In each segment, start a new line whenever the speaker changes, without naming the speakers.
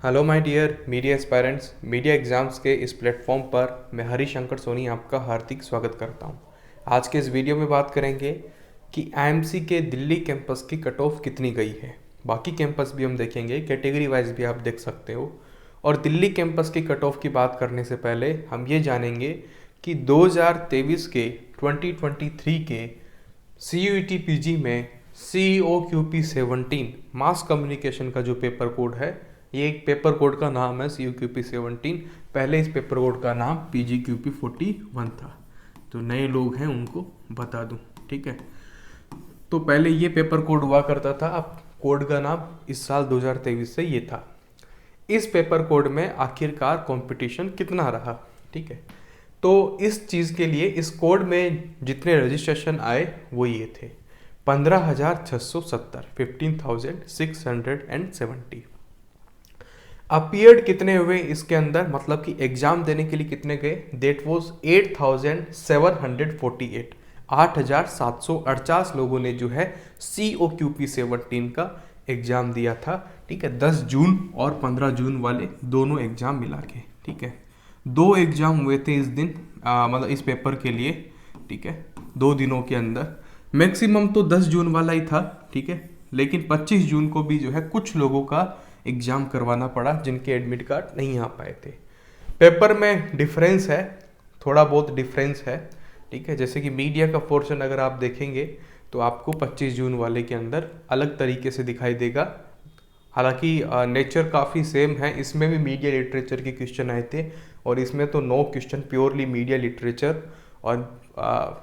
Hello my dear media aspirants. Media exams के इस platform पर मैं हरिशंकर सोनी आपका हार्दिक स्वागत करता हूं। आज के इस वीडियो में बात करेंगे कि आईएमसी के दिल्ली कैंपस की कट ऑफ कितनी गई है। बाकी कैंपस भी हम देखेंगे, कैटेगरी वाइज भी आप देख सकते हो। और दिल्ली कैंपस की कट ऑफ की बात करने से पहले हम ये जानेंगे कि 2023 के 2023 के CUET PG में COQP 17 मास कम्युनिकेशन का जो पेपर कोड है, ये एक पेपर कोड का नाम है COQP 17। पहले इस पेपर कोड का नाम PGQP 41 था। तो नए लोग हैं उनको बता दूं, ठीक है। तो पहले ये पेपर कोड हुआ करता था, अब कोड का नाम इस साल 2023 से ये था। इस पेपर कोड में आखिरकार कंपटीशन कितना रहा, ठीक है। तो इस चीज़ के लिए इस कोड में जितने रजिस्ट्रेशन आए वो ये थे 15,670, 15,670। अपीयर्ड कितने हुए इसके अंदर, मतलब कि एग्जाम देने के लिए कितने गए, देट वॉज 8,748, 8,748 लोगों ने जो है COQP 17 का एग्जाम दिया था, ठीक है। 10 जून और 15 जून वाले दोनों एग्जाम मिला के, ठीक है। 2 एग्जाम हुए थे इस दिन, मतलब इस पेपर के लिए, ठीक है। 2 दिनों के अंदर मैक्सिमम तो 10 जून वाला ही था, ठीक है। लेकिन 25 जून को भी जो है कुछ लोगों का एग्जाम करवाना पड़ा जिनके एडमिट कार्ड नहीं आ पाए थे। पेपर में डिफरेंस है, थोड़ा बहुत डिफरेंस है, ठीक है। जैसे कि मीडिया का पोर्शन अगर आप देखेंगे तो आपको 25 जून वाले के अंदर अलग तरीके से दिखाई देगा। हालांकि नेचर काफ़ी सेम है, इसमें भी मीडिया लिटरेचर के क्वेश्चन आए थे और इसमें तो 9 क्वेश्चन प्योरली मीडिया लिटरेचर और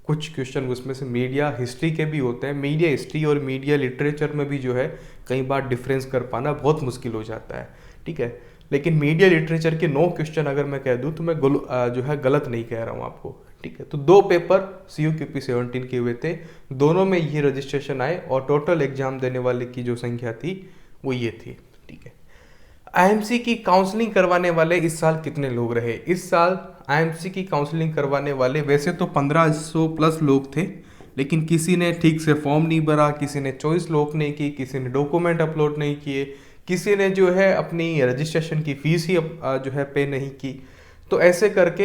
कुछ क्वेश्चन उसमें से मीडिया हिस्ट्री के भी होते हैं। मीडिया हिस्ट्री और मीडिया लिटरेचर में भी जो है कई बार डिफरेंस कर पाना बहुत मुश्किल हो जाता है, ठीक है। लेकिन मीडिया लिटरेचर के 9 क्वेश्चन अगर मैं कह दूं तो मैं जो है गलत नहीं कह रहा हूं आपको, ठीक है। तो 2 पेपर COQP 17 के हुए थे, दोनों में ये रजिस्ट्रेशन आए और टोटल एग्जाम देने वाले की जो संख्या थी वो ये थी, ठीक है। आईएमसी की काउंसलिंग करवाने वाले इस साल कितने लोग रहे। इस साल आईएमसी की काउंसलिंग करवाने वाले वैसे तो 1500 प्लस लोग थे, लेकिन किसी ने ठीक से फॉर्म नहीं भरा, किसी ने चॉइस लॉक नहीं की, किसी ने डॉक्यूमेंट अपलोड नहीं किए, किसी ने जो है अपनी रजिस्ट्रेशन की फीस ही जो है पे नहीं की। तो ऐसे करके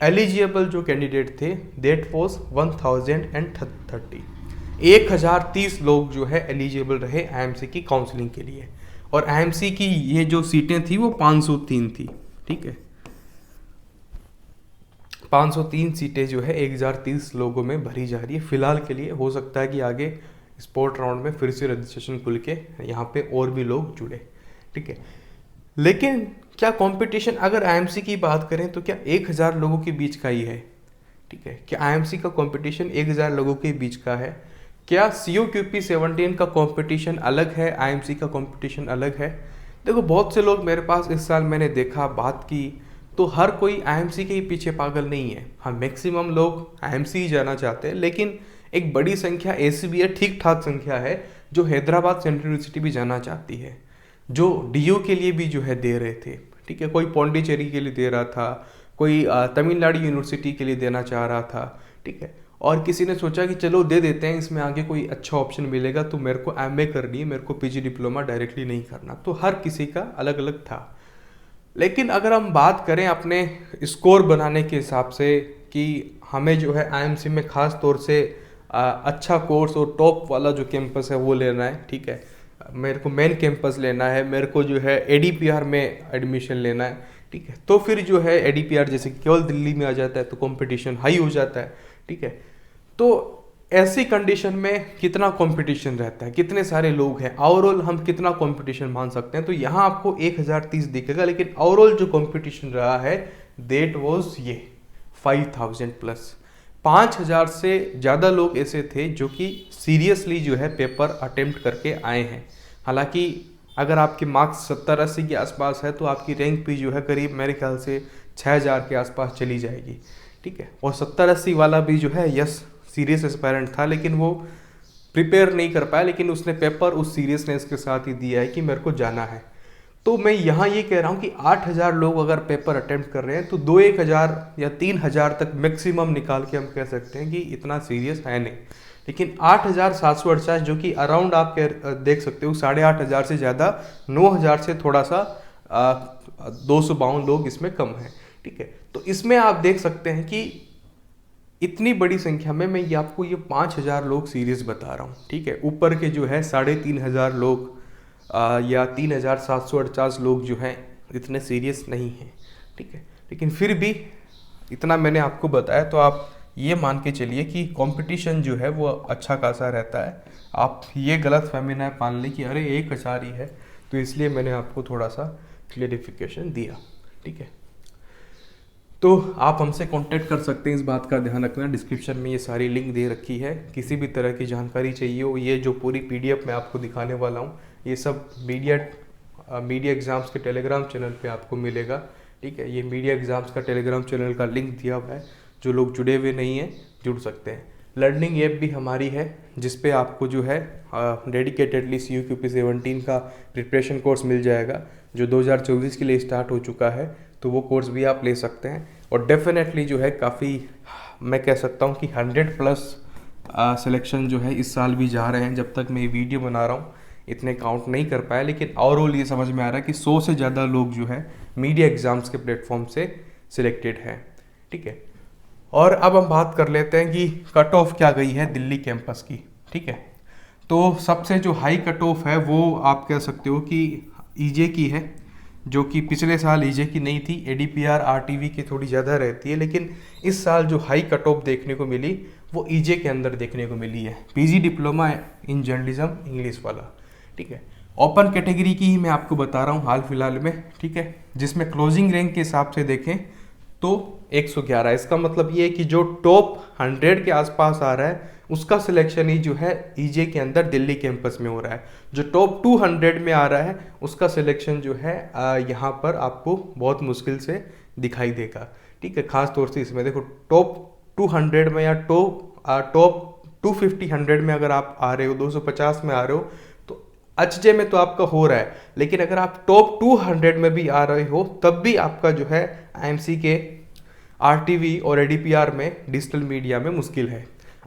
एलिजिबल जो कैंडिडेट थे देट वॉज 1030, 1030 लोग जो है एलिजिबल रहे आईएमसी की काउंसलिंग के लिए। और आईएमसी की ये जो सीटें थी वो 503 थी, ठीक है। 503 सीटें जो है 1030 लोगों में भरी जा रही है फिलहाल के लिए। हो सकता है कि आगे स्पोर्ट राउंड में फिर से रजिस्ट्रेशन खुल के यहाँ पे और भी लोग जुड़े, ठीक है। लेकिन क्या कंपटीशन, अगर आईएमसी की बात करें तो क्या 1000 लोगों के बीच का ही है, ठीक है। क्या आईएमसी का कंपटीशन 1000 लोगों के बीच का है? क्या COQP 17 का कंपटीशन अलग है, आईएमसी का कंपटीशन अलग है? देखो, बहुत से लोग मेरे पास इस साल मैंने देखा, बात की, तो हर कोई आईएमसी के ही पीछे पागल नहीं है। हाँ, मैक्सिमम लोग आईएमसी ही जाना चाहते हैं, लेकिन एक बड़ी संख्या ऐसी भी है, ठीक ठाक संख्या है, जो हैदराबाद सेंट्रल यूनिवर्सिटी भी जाना चाहती है, जो DU के लिए भी जो है दे रहे थे, ठीक है। कोई पौंडीचेरी के लिए दे रहा था, कोई तमिलनाडु यूनिवर्सिटी के लिए देना चाह रहा था, ठीक है। और किसी ने सोचा कि चलो दे देते हैं, इसमें आगे कोई अच्छा ऑप्शन मिलेगा, तो मेरे को MA करनी है, मेरे को PG डिप्लोमा डायरेक्टली नहीं करना। तो हर किसी का अलग अलग था। लेकिन अगर हम बात करें अपने स्कोर बनाने के हिसाब से कि हमें जो है आईएमसी में ख़ास तौर से अच्छा कोर्स और टॉप वाला जो कैंपस है वो लेना है, ठीक है। मेरे को मेन कैंपस लेना है, मेरे को जो है ADPR में एडमिशन लेना है, ठीक है। तो फिर जो है ADPR जैसे केवल दिल्ली में आ जाता है तो कंपटीशन हाई हो जाता है, ठीक है। तो ऐसी कंडीशन में कितना कंपटीशन रहता है, कितने सारे लोग हैं, ओवरऑल हम कितना कंपटीशन मान सकते हैं। तो यहाँ आपको 1030 दिखेगा, लेकिन ओवरऑल जो कंपटीशन रहा है देट वाज ये 5000 प्लस। 5000 से ज़्यादा लोग ऐसे थे जो कि सीरियसली जो है पेपर अटेम्प्ट करके आए हैं। हालांकि अगर आपके मार्क्स 70-80 के आसपास है तो आपकी रैंक भी जो है करीब मेरे ख्याल से 6000 के आसपास चली जाएगी, ठीक है। और 70-80 वाला भी जो है यस सीरियस एस्पायरेंट था, लेकिन वो प्रिपेयर नहीं कर पाया, लेकिन उसने पेपर उस सीरियसनेस के साथ ही दिया है कि मेरे को जाना है। तो मैं यहाँ ये कह रहा हूँ कि 8000 लोग अगर पेपर अटेम्प्ट कर रहे हैं तो 2-1000 या 3000 तक मैक्सिमम निकाल के हम कह सकते हैं कि इतना सीरियस है नहीं। लेकिन 8748 जो कि अराउंड आप देख सकते हो 8500 से ज़्यादा, 9000 से थोड़ा सा 252 लोग इसमें कम हैं, ठीक है। तो इसमें आप देख सकते हैं कि इतनी बड़ी संख्या में मैं ये आपको ये 5000 लोग सीरीज बता रहा हूँ, ठीक है। ऊपर के जो है 3500 लोग या 3748 लोग जो हैं इतने सीरियस नहीं हैं, ठीक है। लेकिन फिर भी इतना मैंने आपको बताया तो आप ये मान के चलिए कि कंपटीशन जो है वो अच्छा खासा रहता है। आप ये गलत फहमी ना पाल लें कि अरे एक हजार ही है, तो इसलिए मैंने आपको थोड़ा सा क्लियरिफिकेशन दिया, ठीक है। तो आप हमसे कांटेक्ट कर सकते हैं, इस बात का ध्यान रखना। डिस्क्रिप्शन में ये सारी लिंक दे रखी है। किसी भी तरह की जानकारी चाहिए हो, ये जो पूरी PDF मैं आपको दिखाने वाला हूँ ये सब मीडिया एग्ज़ाम्स के टेलीग्राम चैनल पे आपको मिलेगा, ठीक है। ये मीडिया एग्ज़ाम्स का टेलीग्राम चैनल का लिंक दिया हुआ है, जो लोग जुड़े हुए नहीं हैं जुड़ सकते हैं। लर्निंग ऐप भी हमारी है जिस पे आपको जो है डेडिकेटेडली CUQP 17 का प्रिपरेशन कोर्स मिल जाएगा, जो 2024 के लिए स्टार्ट हो चुका है। तो वो कोर्स भी आप ले सकते हैं। और डेफिनेटली जो है काफ़ी, मैं कह सकता हूँ कि 100+ सिलेक्शन जो है इस साल भी जा रहे हैं। जब तक मैं ये वीडियो बना रहा हूँ इतने काउंट नहीं कर पाया, लेकिन ओवरऑल ये समझ में आ रहा है कि 100 से ज़्यादा लोग जो है मीडिया एग्ज़ाम्स के प्लेटफॉर्म से सिलेक्टेड हैं, ठीक है। और अब हम बात कर लेते हैं कि कट ऑफ क्या गई है दिल्ली कैंपस की, ठीक है। तो सबसे जो हाई कट ऑफ है वो आप कह सकते हो कि EJ की है, जो कि पिछले साल EJ की नहीं थी। ADPR RTV की थोड़ी ज़्यादा रहती है, लेकिन इस साल जो हाई कट ऑफ देखने को मिली वो EJ के अंदर देखने को मिली है। PG diploma in journalism English वाला, ठीक है। ओपन कैटेगरी की ही मैं आपको बता रहा हूँ हाल फिलहाल में, ठीक है। जिसमें क्लोजिंग रैंक के हिसाब से देखें तो 111। इसका मतलब ये है कि जो टॉप 100 के आसपास आ रहा है उसका सिलेक्शन ही जो है EJ के अंदर दिल्ली कैंपस में हो रहा है। जो टॉप 200 में आ रहा है उसका सिलेक्शन जो है यहाँ पर आपको बहुत मुश्किल से दिखाई देगा, ठीक है। खास तौर से इसमें देखो टॉप 200 में या टॉप 250 100 में अगर आप आ रहे हो, 250 में आ रहे हो तो HJ में तो आपका हो रहा है। लेकिन अगर आप टॉप 200 में भी आ रहे हो तब भी आपका जो है IMC के RTV और ADPR में डिजिटल मीडिया में मुश्किल है।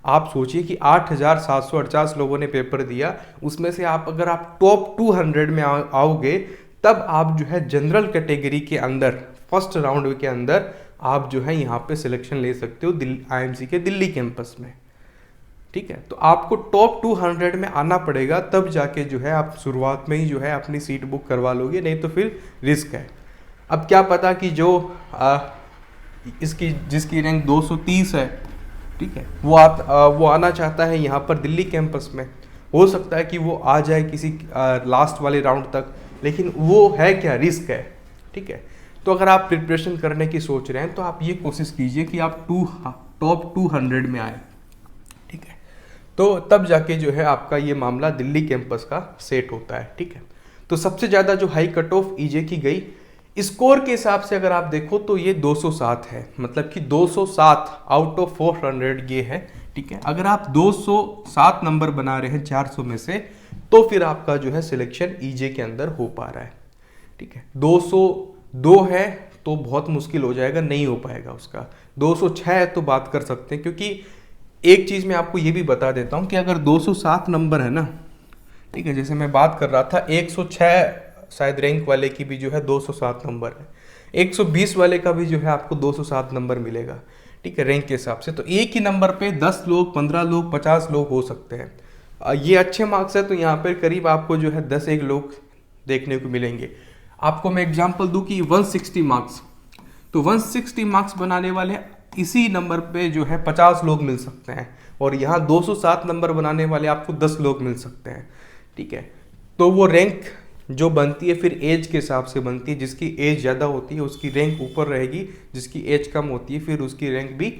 आप सोचिए कि 8748 लोगों ने पेपर दिया, उसमें से अगर आप टॉप 200 में आओगे तब आप जो है जनरल कैटेगरी के अंदर फर्स्ट राउंड के अंदर आप जो है यहाँ पे सिलेक्शन ले सकते हो IMC के दिल्ली कैंपस में, ठीक है। तो आपको टॉप 200 में आना पड़ेगा, तब जाके जो है आप शुरुआत में ही जो है अपनी सीट बुक करवा लोगे, नहीं तो फिर रिस्क है। अब क्या पता कि जो जिसकी रैंक 230 है, ठीक है, वो आना चाहता है यहाँ पर दिल्ली कैंपस में। हो सकता है कि वो आ जाए किसी लास्ट वाले राउंड तक, लेकिन वो है क्या, रिस्क है, ठीक है। तो अगर आप प्रिपरेशन करने की सोच रहे हैं तो आप ये कोशिश कीजिए कि आप टॉप 200 में आए, ठीक है। तो तब जाके जो है आपका ये मामला दिल्ली कैंपस का सेट होता है, ठीक है। तो सबसे ज़्यादा जो हाई कट ऑफ EJ की गई, स्कोर के हिसाब से अगर आप देखो तो ये 207 है, मतलब कि 207 आउट ऑफ 400 ये है, ठीक है। अगर आप 207 नंबर बना रहे हैं 400 में से तो फिर आपका जो है सिलेक्शन EJ के अंदर हो पा रहा है, ठीक है। 202 है तो बहुत मुश्किल हो जाएगा, नहीं हो पाएगा उसका। 206 है तो बात कर सकते हैं, क्योंकि एक चीज़ मैं आपको ये भी बता देता हूँ कि अगर 207 नंबर है ना, ठीक है, जैसे मैं बात कर रहा था 106 शायद रैंक वाले की भी जो है 207 नंबर है, 120 वाले का भी जो है आपको 207 नंबर मिलेगा, ठीक है, रैंक के हिसाब से। तो एक ही नंबर पे 10 लोग, 15 लोग, 50 लोग हो सकते हैं। ये अच्छे मार्क्स है तो यहाँ पर करीब आपको जो है 10-1 लोग देखने को मिलेंगे। आपको मैं एग्जाम्पल दूँ कि 160 मार्क्स, तो 160 मार्क्स बनाने वाले इसी नंबर पे जो है 50 लोग मिल सकते हैं, और यहाँ 207 नंबर बनाने वाले आपको 10 लोग मिल सकते हैं, ठीक है। तो वो रैंक जो बनती है फिर एज के हिसाब से बनती है। जिसकी एज ज़्यादा होती है उसकी रैंक ऊपर रहेगी, जिसकी एज कम होती है फिर उसकी रैंक भी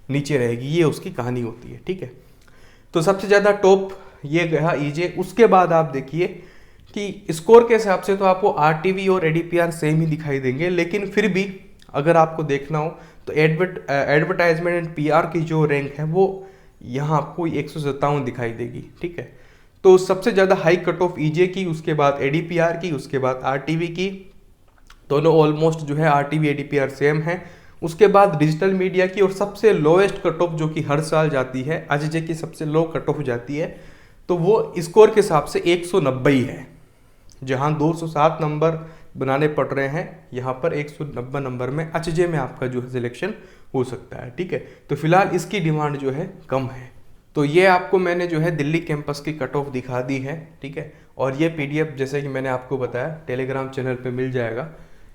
नीचे रहेगी। ये उसकी कहानी होती है, ठीक है। तो सबसे ज़्यादा टॉप ये गया EJ। उसके बाद आप देखिए कि स्कोर के हिसाब से तो आपको RTV और ADPR सेम ही दिखाई देंगे, लेकिन फिर भी अगर आपको देखना हो तो एडवर्टाइजमेंट एंड PR की जो रैंक है वो यहाँ आपको 157 दिखाई देगी, ठीक है। तो सबसे ज़्यादा हाई कट ऑफ EJ की, उसके बाद ADPR की, उसके बाद RTV की, दोनों ऑलमोस्ट जो है RTV ADPR सेम है। उसके बाद डिजिटल मीडिया की, और सबसे लोएस्ट कट ऑफ जो कि हर साल जाती है, HJ की सबसे लो कट ऑफ जाती है, तो वो स्कोर के हिसाब से 190 है। जहाँ 207 नंबर बनाने पड़ रहे हैं यहाँ पर 190 नंबर में एचजे में आपका जो है सिलेक्शन हो सकता है। ठीक है, तो फिलहाल इसकी डिमांड जो है कम है। तो ये आपको मैंने जो है दिल्ली कैंपस की कट ऑफ दिखा दी है। ठीक है, और ये पीडीएफ जैसे कि मैंने आपको बताया टेलीग्राम चैनल पे मिल जाएगा।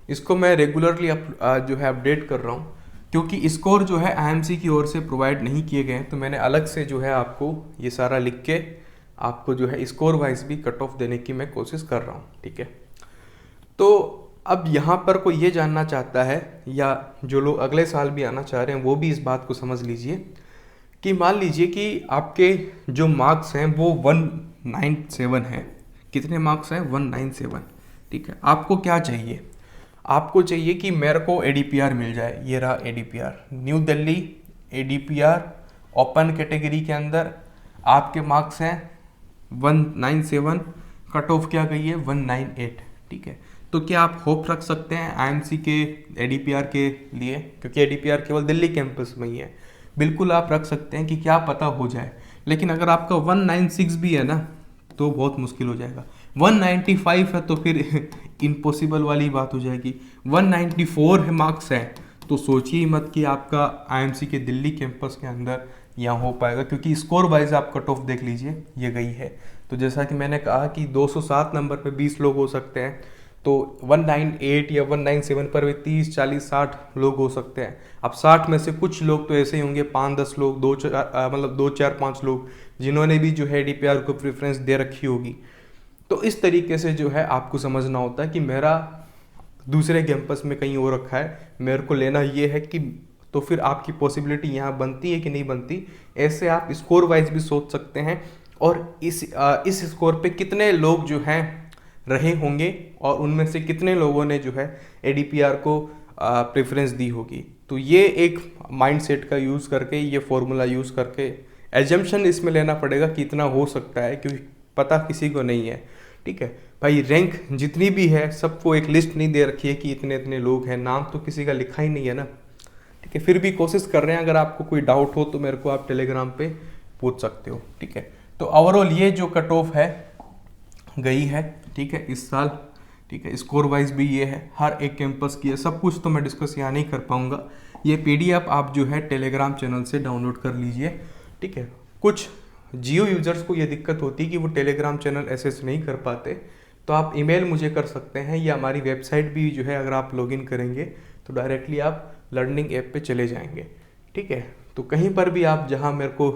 इसको मैं रेगुलरली जो है अपडेट कर रहा हूँ, क्योंकि स्कोर जो है आईएमसी की ओर से प्रोवाइड नहीं किए गए हैं, तो मैंने अलग से जो है आपको ये सारा लिख के आपको जो है स्कोर वाइज भी कट ऑफ देने की मैं कोशिश कर रहा हूँ। ठीक है, तो अब यहाँ पर कोई ये जानना चाहता है या जो लोग अगले साल भी आना चाह रहे हैं वो भी इस बात को समझ लीजिए कि मान लीजिए कि आपके जो मार्क्स हैं वो 197 हैं। कितने मार्क्स हैं? 197। ठीक है, आपको क्या चाहिए? आपको चाहिए कि मेरे को एडीपीआर मिल जाए। ये रहा एडीपीआर, न्यू दिल्ली एडीपीआर ओपन कैटेगरी के अंदर आपके मार्क्स हैं 197, कट ऑफ क्या गई है 198। ठीक है, तो क्या आप होप रख सकते हैं आईएमसी के एडीपीआर के लिए? क्योंकि एडीपीआर केवल दिल्ली कैंपस में ही है। बिल्कुल आप रख सकते हैं कि क्या पता हो जाए, लेकिन अगर आपका 196 भी है ना तो बहुत मुश्किल हो जाएगा। 195 है तो फिर इम्पॉसिबल वाली बात हो जाएगी। 194 है मार्क्स है तो सोचिए मत कि आपका आईएमसी के दिल्ली कैंपस के अंदर यहाँ हो पाएगा, क्योंकि स्कोर वाइज आप कट ऑफ देख लीजिए ये गई है। तो जैसा कि मैंने कहा कि 207 नंबर पे 20 लोग हो सकते हैं, तो 198 या 197 पर भी 30, 40, 60 लोग हो सकते हैं। अब 60 में से कुछ लोग तो ऐसे ही होंगे 5-10 लोग, 2-4-5 लोग जिन्होंने भी जो है डीपीआर को प्रेफरेंस दे रखी होगी। तो इस तरीके से जो है आपको समझना होता है कि मेरा दूसरे कैंपस में कहीं और रखा है, मेरे को लेना ये है कि, तो फिर आपकी पॉसिबिलिटी यहाँ बनती है कि नहीं बनती। ऐसे आप स्कोर वाइज भी सोच सकते हैं और इस स्कोर पे कितने लोग जो हैं रहे होंगे और उनमें से कितने लोगों ने जो है एडीपीआर को प्रेफरेंस दी होगी। तो ये एक माइंडसेट का यूज़ करके, ये फॉर्मूला यूज़ करके एजम्पशन इसमें लेना पड़ेगा कि इतना हो सकता है, क्योंकि पता किसी को नहीं है। ठीक है भाई, रैंक जितनी भी है सबको एक लिस्ट नहीं दे रखी है कि इतने इतने लोग हैं, नाम तो किसी का लिखा ही नहीं है ना। ठीक है, फिर भी कोशिश कर रहे हैं। अगर आपको कोई डाउट हो तो मेरे को आप टेलीग्राम पे पूछ सकते हो। ठीक है, तो ओवरऑल ये जो कट ऑफ है गई है। ठीक है, इस साल। ठीक है, स्कोर वाइज भी ये है, हर एक कैंपस की है। सब कुछ तो मैं डिस्कस यहाँ नहीं कर पाऊँगा। ये पीडीएफ आप जो है टेलीग्राम चैनल से डाउनलोड कर लीजिए। ठीक है, कुछ जियो यूज़र्स को ये दिक्कत होती है कि वो टेलीग्राम चैनल एक्सेस नहीं कर पाते, तो आप ईमेल मुझे कर सकते हैं, या हमारी वेबसाइट भी जो है अगर आप लॉगिन करेंगे तो डायरेक्टली आप लर्निंग ऐप पे चले जाएंगे। ठीक है, तो कहीं पर भी आप जहां मेरे को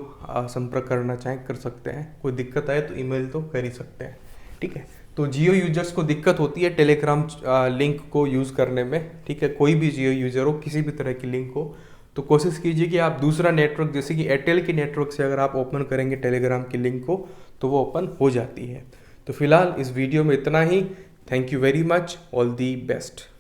संपर्क करना चाहें कर सकते हैं। कोई दिक्कत आए तो ईमेल तो कर ही सकते हैं। ठीक है, तो जियो यूजर्स को दिक्कत होती है टेलीग्राम लिंक को यूज़ करने में। ठीक है, कोई भी जियो यूज़र हो, किसी भी तरह की लिंक हो, तो कोशिश कीजिए कि आप दूसरा नेटवर्क जैसे कि एयरटेल के नेटवर्क से अगर आप ओपन करेंगे टेलीग्राम की लिंक को तो वो ओपन हो जाती है। तो फिलहाल इस वीडियो में इतना ही। Thank you very much, all the best.